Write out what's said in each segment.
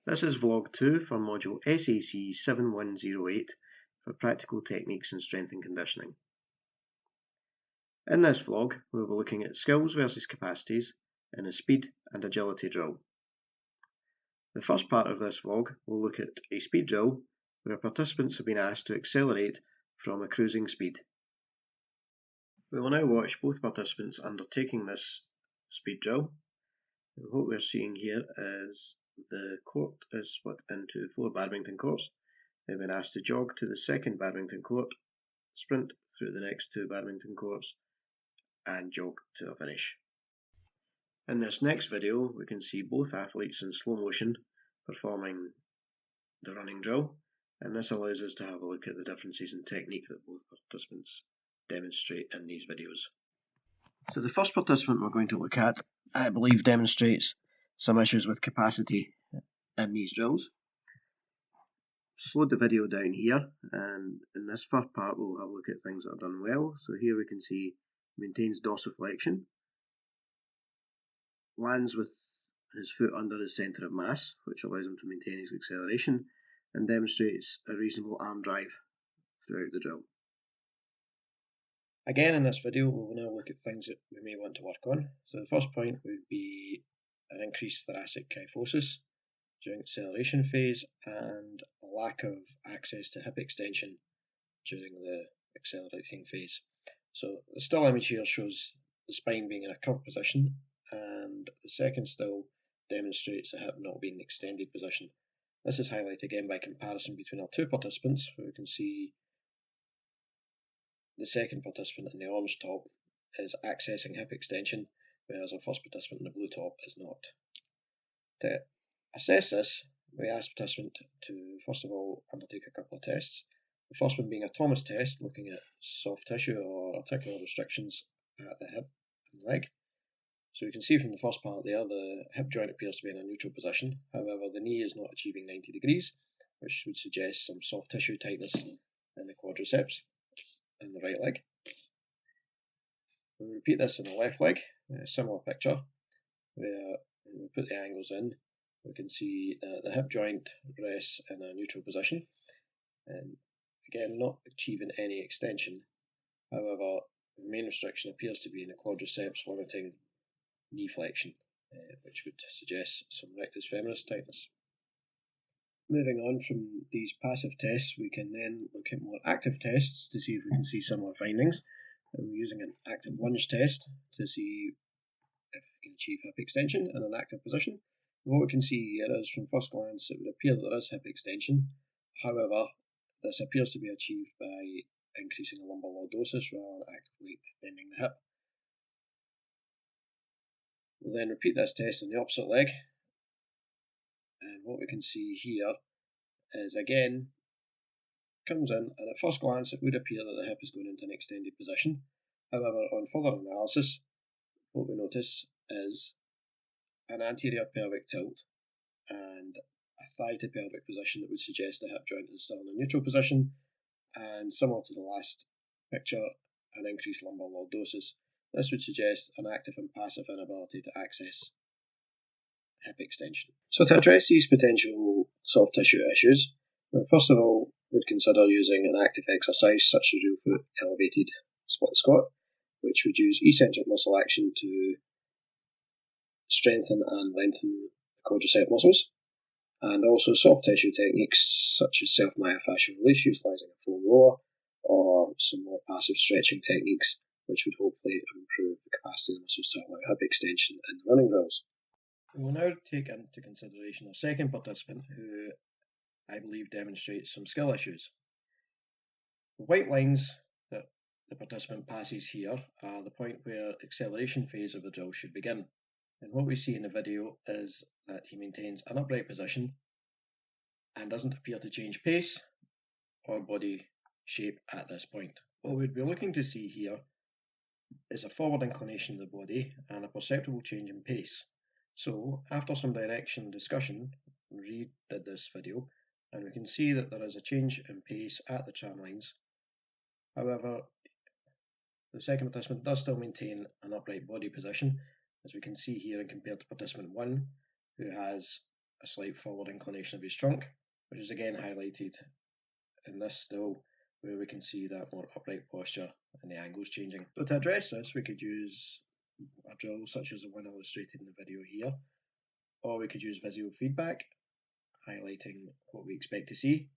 This is vlog 2 for module SAC 7108 for practical techniques in strength and conditioning. In this vlog we will be looking at skills versus capacities in a speed and agility drill. The first part of this vlog will look at a speed drill where participants have been asked to accelerate from a cruising speed. We will now watch both participants undertaking this speed drill. And what we're seeing here is the court is split into 4 badminton courts. They've been asked to jog to the second badminton court, sprint through the next 2 badminton courts, and jog to a finish. In this next video, we can see both athletes in slow motion performing the running drill, and this allows us to have a look at the differences in technique that both participants demonstrate in these videos. So the first participant we're going to look at, I believe, demonstrates some issues with capacity in these drills. Slowed the video down here, and in this first part we'll have a look at things that are done well. So here we can see maintains dorsiflexion, lands with his foot under his centre of mass, which allows him to maintain his acceleration, and demonstrates a reasonable arm drive throughout the drill. Again, in this video we will now look at things that we may want to work on. So the first point would be an increased thoracic kyphosis during acceleration phase and a lack of access to hip extension during the accelerating phase. So the still image here shows the spine being in a curved position, and the second still demonstrates the hip not being in an extended position. This is highlighted again by comparison between our 2 participants, where we can see the second participant in the orange top is accessing hip extension, whereas our first participant in the blue top is not. To assess this, we ask participant to first of all undertake a couple of tests. The first one being a Thomas test, looking at soft tissue or articular restrictions at the hip and leg. So you can see from the first part there, the hip joint appears to be in a neutral position. However, the knee is not achieving 90 degrees, which would suggest some soft tissue tightness in the quadriceps in the right leg. We repeat this in the left leg, a similar picture, where when we put the angles in, we can see the hip joint rests in a neutral position, and again not achieving any extension. However, the main restriction appears to be in the quadriceps limiting knee flexion, which would suggest some rectus femoris tightness. Moving on from these passive tests, we can then look at more active tests to see if we can see similar findings. And we're using an active lunge test to see if we can achieve hip extension in an active position. And what we can see here is, from first glance, it would appear that there is hip extension. However, this appears to be achieved by increasing the lumbar lordosis rather than actively extending the hip. We'll then repeat this test on the opposite leg, and what we can see here is, again, comes in, and at first glance it would appear that the hip is going into an extended position. However, on further analysis, what we notice is an anterior pelvic tilt and a thigh to pelvic position that would suggest the hip joint is still in a neutral position, and similar to the last picture, an increased lumbar lordosis. This would suggest an active and passive inability to access hip extension. So to address these potential soft tissue issues, first of all, we'd consider using an active exercise such as real foot elevated split squat, which would use eccentric muscle action to strengthen and lengthen the quadricep muscles, and also soft tissue techniques such as self-myofascial release utilising a foam roller, or some more passive stretching techniques which would hopefully improve the capacity of the muscles to allow hip extension in the running drills. We will now take into consideration a second participant who I believe demonstrates some skill issues. The white lines that the participant passes here are the point where the acceleration phase of the drill should begin. And what we see in the video is that he maintains an upright position and doesn't appear to change pace or body shape at this point. What we'd be looking to see here is a forward inclination of the body and a perceptible change in pace. So after some direction discussion, we redid this video, and we can see that there is a change in pace at the tram lines. However, the second participant does still maintain an upright body position, as we can see here, and compared to participant 1, who has a slight forward inclination of his trunk, which is again highlighted in this still, where we can see that more upright posture and the angles changing. So to address this, we could use a drill such as the one illustrated in the video here, or we could use visual feedback, highlighting what we expect to see,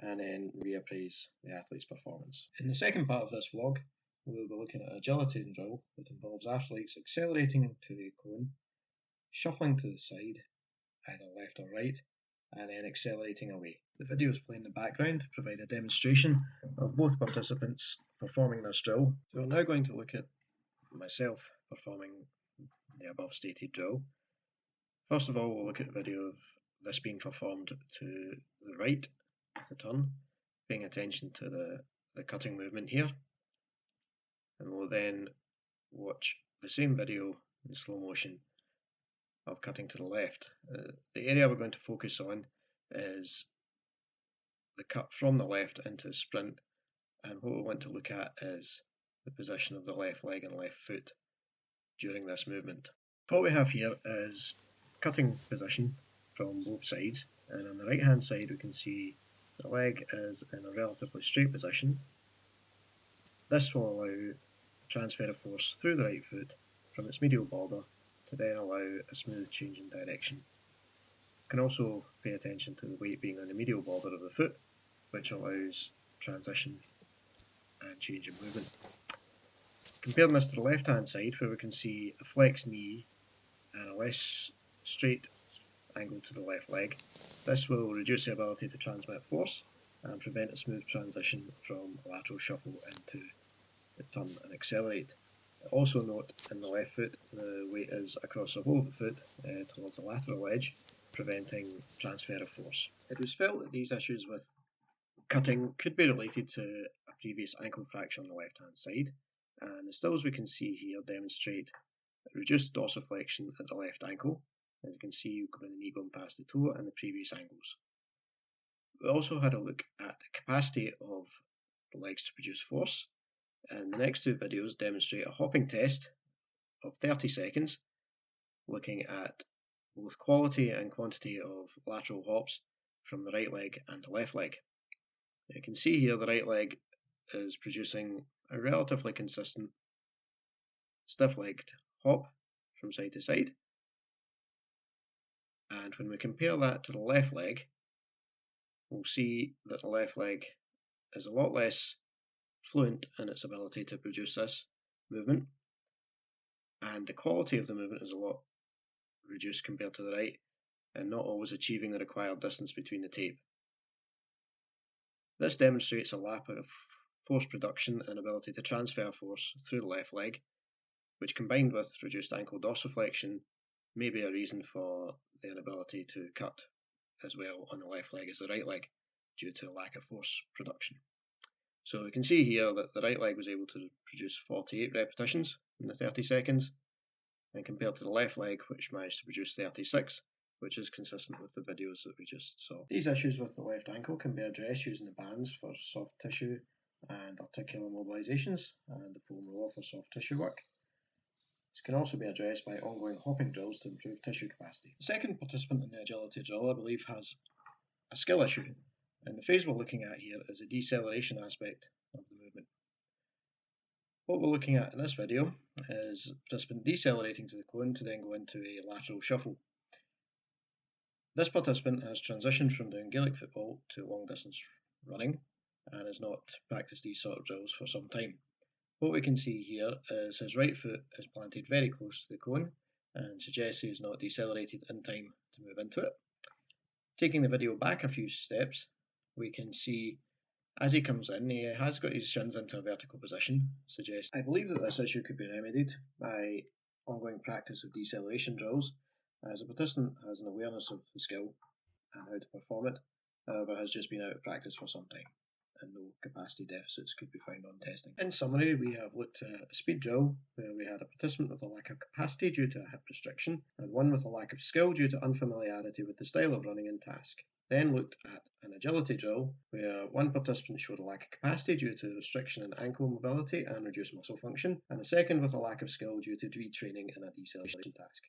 and then reappraise the athlete's performance. In the second part of this vlog, we'll be looking at an agility drill that involves athletes accelerating to the cone, shuffling to the side, either left or right, and then accelerating away. The videos play in the background provide a demonstration of both participants performing this drill. So we're now going to look at myself performing the above stated drill. First of all, we'll look at a video of this being performed to the right of the turn, paying attention to the cutting movement here, and we'll then watch the same video in slow motion of cutting to the left. The area we're going to focus on is the cut from the left into the sprint, and what we want to look at is the position of the left leg and left foot during this movement. What we have here is cutting position from both sides, and on the right hand side we can see the leg is in a relatively straight position. This will allow transfer of force through the right foot from its medial border to then allow a smooth change in direction. You can also pay attention to the weight being on the medial border of the foot, which allows transition and change in movement. Comparing this to the left hand side, where we can see a flexed knee and a less straight angle to the left leg, this will reduce the ability to transmit force and prevent a smooth transition from a lateral shuffle into the turn and accelerate. Also note in the left foot the weight is across the whole of the foot towards the lateral edge, preventing transfer of force. It was felt that these issues with cutting could be related to a previous ankle fracture on the left hand side, and the stills we can see here demonstrate reduced dorsiflexion at the left ankle. As you can see, the knee going past the toe and the previous angles. We also had a look at the capacity of the legs to produce force, and the next two videos demonstrate a hopping test of 30 seconds, looking at both quality and quantity of lateral hops from the right leg and the left leg. You can see here the right leg is producing a relatively consistent stiff-legged hop from side to side, and when we compare that to the left leg, we'll see that the left leg is a lot less fluent in its ability to produce this movement, and the quality of the movement is a lot reduced compared to the right, and not always achieving the required distance between the tape. This demonstrates a lack of force production and ability to transfer force through the left leg, which combined with reduced ankle dorsiflexion may be a reason for the inability to cut as well on the left leg as the right leg due to a lack of force production. So we can see here that the right leg was able to produce 48 repetitions in the 30 seconds, and compared to the left leg, which managed to produce 36, which is consistent with the videos that we just saw. These issues with the left ankle can be addressed using the bands for soft tissue and articular mobilizations, and the foam roller for soft tissue work. This can also be addressed by ongoing hopping drills to improve tissue capacity. The second participant in the agility drill, I believe, has a skill issue, and the phase we're looking at here is the deceleration aspect of the movement. What we're looking at in this video is the participant decelerating to the cone to then go into a lateral shuffle. This participant has transitioned from doing Gaelic football to long distance running and has not practiced these sort of drills for some time. What we can see here is his right foot is planted very close to the cone and suggests he is not decelerated in time to move into it. Taking the video back a few steps, we can see as he comes in, he has got his shins into a vertical position, suggests. I believe that this issue could be remedied by ongoing practice of deceleration drills, as the participant has an awareness of the skill and how to perform it, however has just been out of practice for some time, and no capacity deficits could be found on testing. In summary, we have looked at a speed drill where we had a participant with a lack of capacity due to a hip restriction, and one with a lack of skill due to unfamiliarity with the style of running and task. Then looked at an agility drill where one participant showed a lack of capacity due to restriction in ankle mobility and reduced muscle function, and a second with a lack of skill due to retraining in a deceleration task.